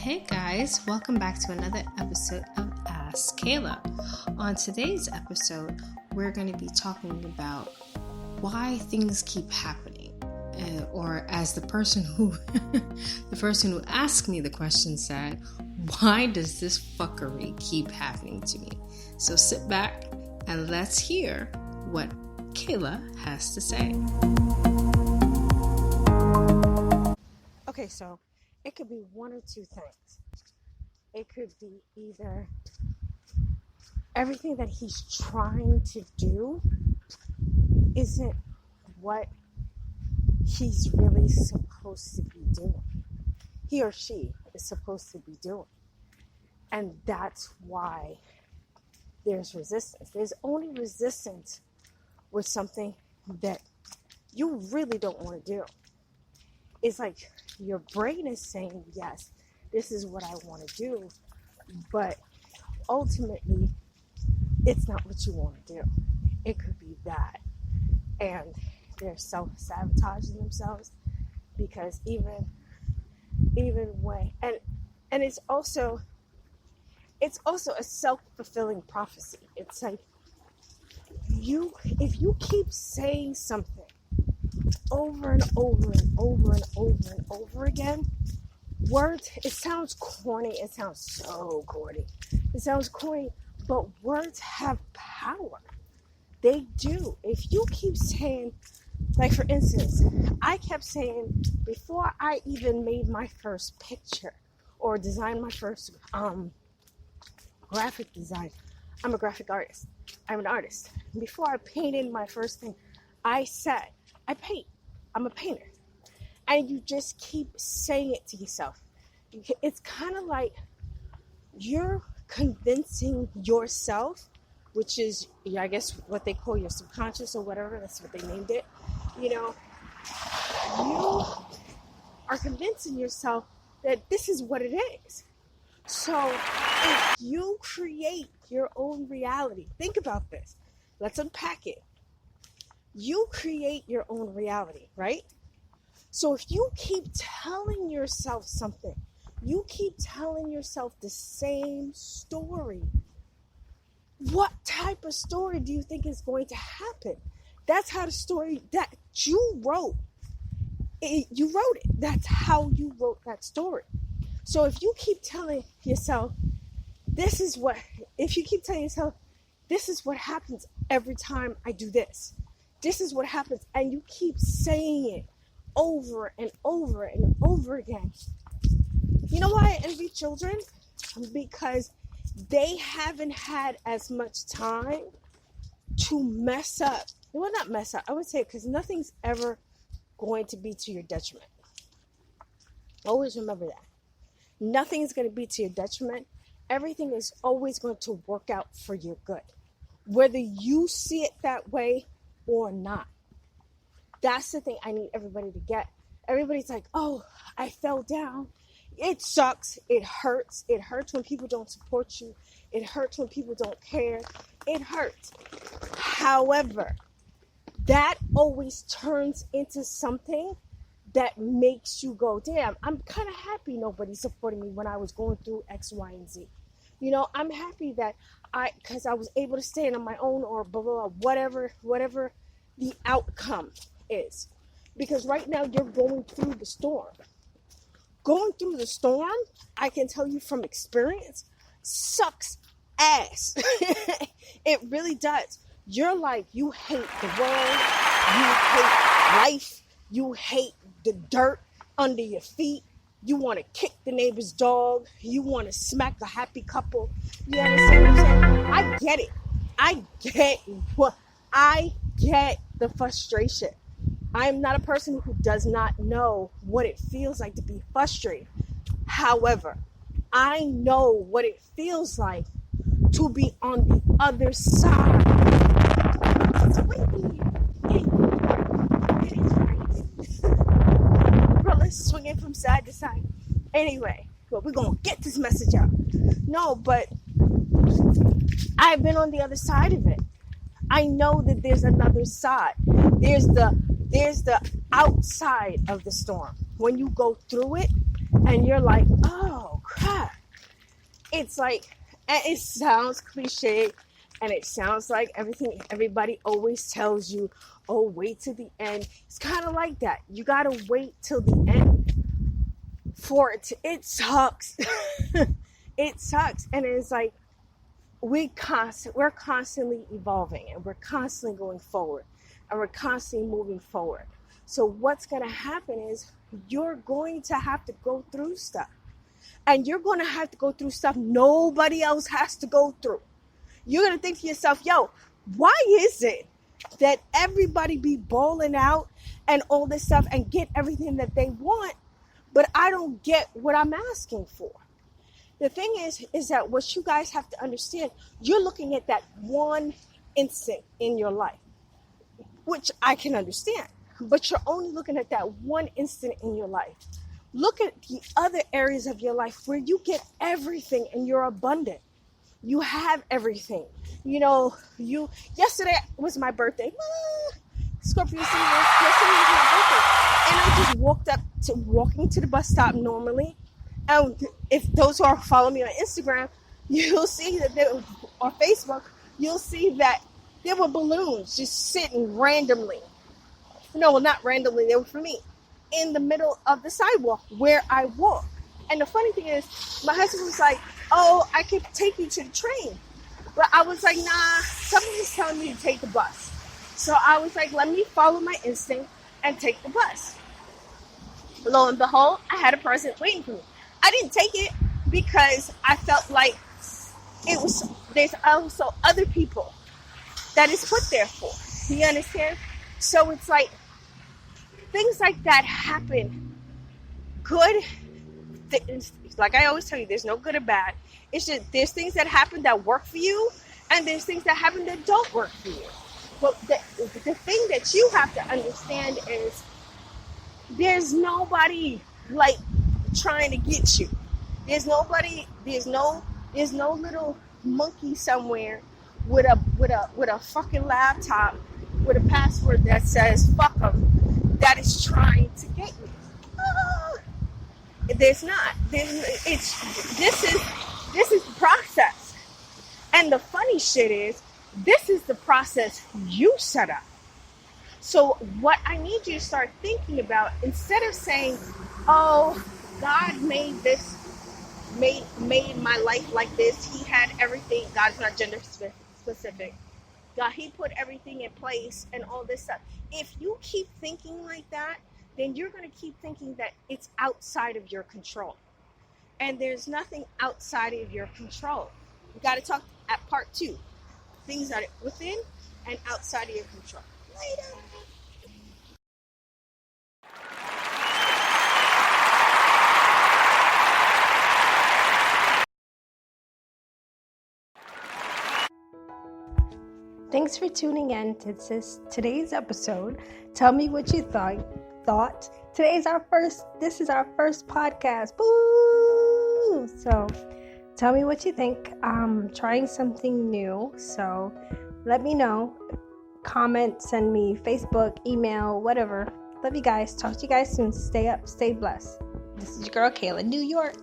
Hey guys, welcome back to another episode of Ask Kayla. On today's episode, we're going to be talking about why things keep happening. Or as the person who asked me the question said, why does this fuckery keep happening to me? So sit back and let's hear what Kayla has to say. Okay, so it could be one or two things. It could be either everything that he's trying to do isn't what he's really supposed to be doing. He or she is supposed to be doing. And that's why there's resistance. There's only resistance with something that you really don't want to do. It's like your brain is saying, yes, this is what I want to do, but ultimately, it's not what you want to do. It could be that. And they're self-sabotaging themselves because even when, and it's also a self-fulfilling prophecy. It's like, if you keep saying something over and over and over and over and over again, words, it sounds corny. It sounds so corny. It sounds corny, but words have power. They do. If you keep saying, like for instance, I kept saying before I even made my first picture or designed my first graphic design, I'm a graphic artist. I'm an artist. Before I painted my first thing, I said, I paint. I'm a painter. And you just keep saying it to yourself. It's kind of like you're convincing yourself, which is, I guess, what they call your subconscious or whatever. That's what they named it. You are convincing yourself that this is what it is. So if you create your own reality, think about this. Let's unpack it. You create your own reality, right? So if you keep telling yourself something, you keep telling yourself the same story, what type of story do you think is going to happen? That's how the story that you wrote, you wrote it. That's how you wrote that story. So if you keep telling yourself, this is what happens every time I do this. This is what happens. And you keep saying it over and over and over again. You know why I envy children? Because they haven't had as much time to mess up. Well, not mess up. I would say because nothing's ever going to be to your detriment. Always remember that. Nothing's going to be to your detriment. Everything is always going to work out for your good. Whether you see it that way or not. That's the thing I need everybody to get. Everybody's like, oh, I fell down. It sucks. It hurts. It hurts when people don't support you. It hurts when people don't care. It hurts. However, that always turns into something that makes you go, damn, I'm kind of happy nobody supported me when I was going through X, Y, and Z. I'm happy that because I was able to stand on my own or blah, blah, blah, whatever the outcome is. Because right now you're going through the storm. Going through the storm, I can tell you from experience, sucks ass. It really does. You're like, you hate the world, you hate life, you hate the dirt under your feet, you want to kick the neighbor's dog, you want to smack a happy couple. You understand what I'm saying? I get the frustration. I'm not a person who does not know what it feels like to be frustrated. However, I know what it feels like to be on the other side. It's windy. It is right. Umbrellas swinging from side to side. Anyway, but we're going to get this message out. No, but I've been on the other side of it. I know that there's another side. There's the outside of the storm. When you go through it and you're like, oh crap. yeah, it's like, and it sounds cliche, and it sounds like everybody always tells you, oh, wait till the end. It's kind of like that. You gotta wait till the end for it. It sucks. It sucks, and it's like we're constantly evolving, and we're constantly going forward, and we're constantly moving forward. So what's gonna happen is you're going to have to go through stuff, and you're going to have to go through stuff nobody else has to go through. You're going to think to yourself, yo, why is it that everybody be balling out and all this stuff and get everything that they want, but I don't get what I'm asking for? The thing is that what you guys have to understand, you're looking at that one instant in your life, which I can understand, but you're only looking at that one instant in your life. Look at the other areas of your life where you get everything and you're abundant. You have everything. Yesterday was my birthday. Scorpio season. Yesterday was my birthday. And I just walking to the bus stop normally. And if those who are following me on Instagram, you'll see that on Facebook, you'll see that there were balloons just sitting randomly. No, well, not randomly, they were for me, in the middle of the sidewalk where I walk. And the funny thing is, my husband was like, oh, I could take you to the train. But I was like, nah, somebody's telling me to take the bus. So I was like, let me follow my instinct and take the bus. Lo and behold, I had a present waiting for me. I didn't take it because I felt like there's also other people that is put there for. You understand? So it's like, things like that happen. Good. Like I always tell you, there's no good or bad. It's just there's things that happen that work for you, and there's things that happen that don't work for you. But the thing that you have to understand is there's nobody like trying to get you. There's no little monkey somewhere with a fucking laptop with a password that says fuck them that is trying to get you. There's not. This is the process. And the funny shit is, this is the process you set up. So what I need you to start thinking about, instead of saying, oh, God made my life like this. He had everything. God's not gender specific. God, he put everything in place and all this stuff. If you keep thinking like that, then you're going to keep thinking that it's outside of your control. And there's nothing outside of your control. We got to talk at part 2. Things that are within and outside of your control. Later. Thanks for tuning in to today's episode. Tell me what you thought. This is our first podcast. Boo! So tell me what you think. I'm trying something new, so let me know. Comment, send me Facebook, email, whatever. Love you guys. Talk to you guys soon. Stay up, stay blessed. This is your girl Kayla, New York.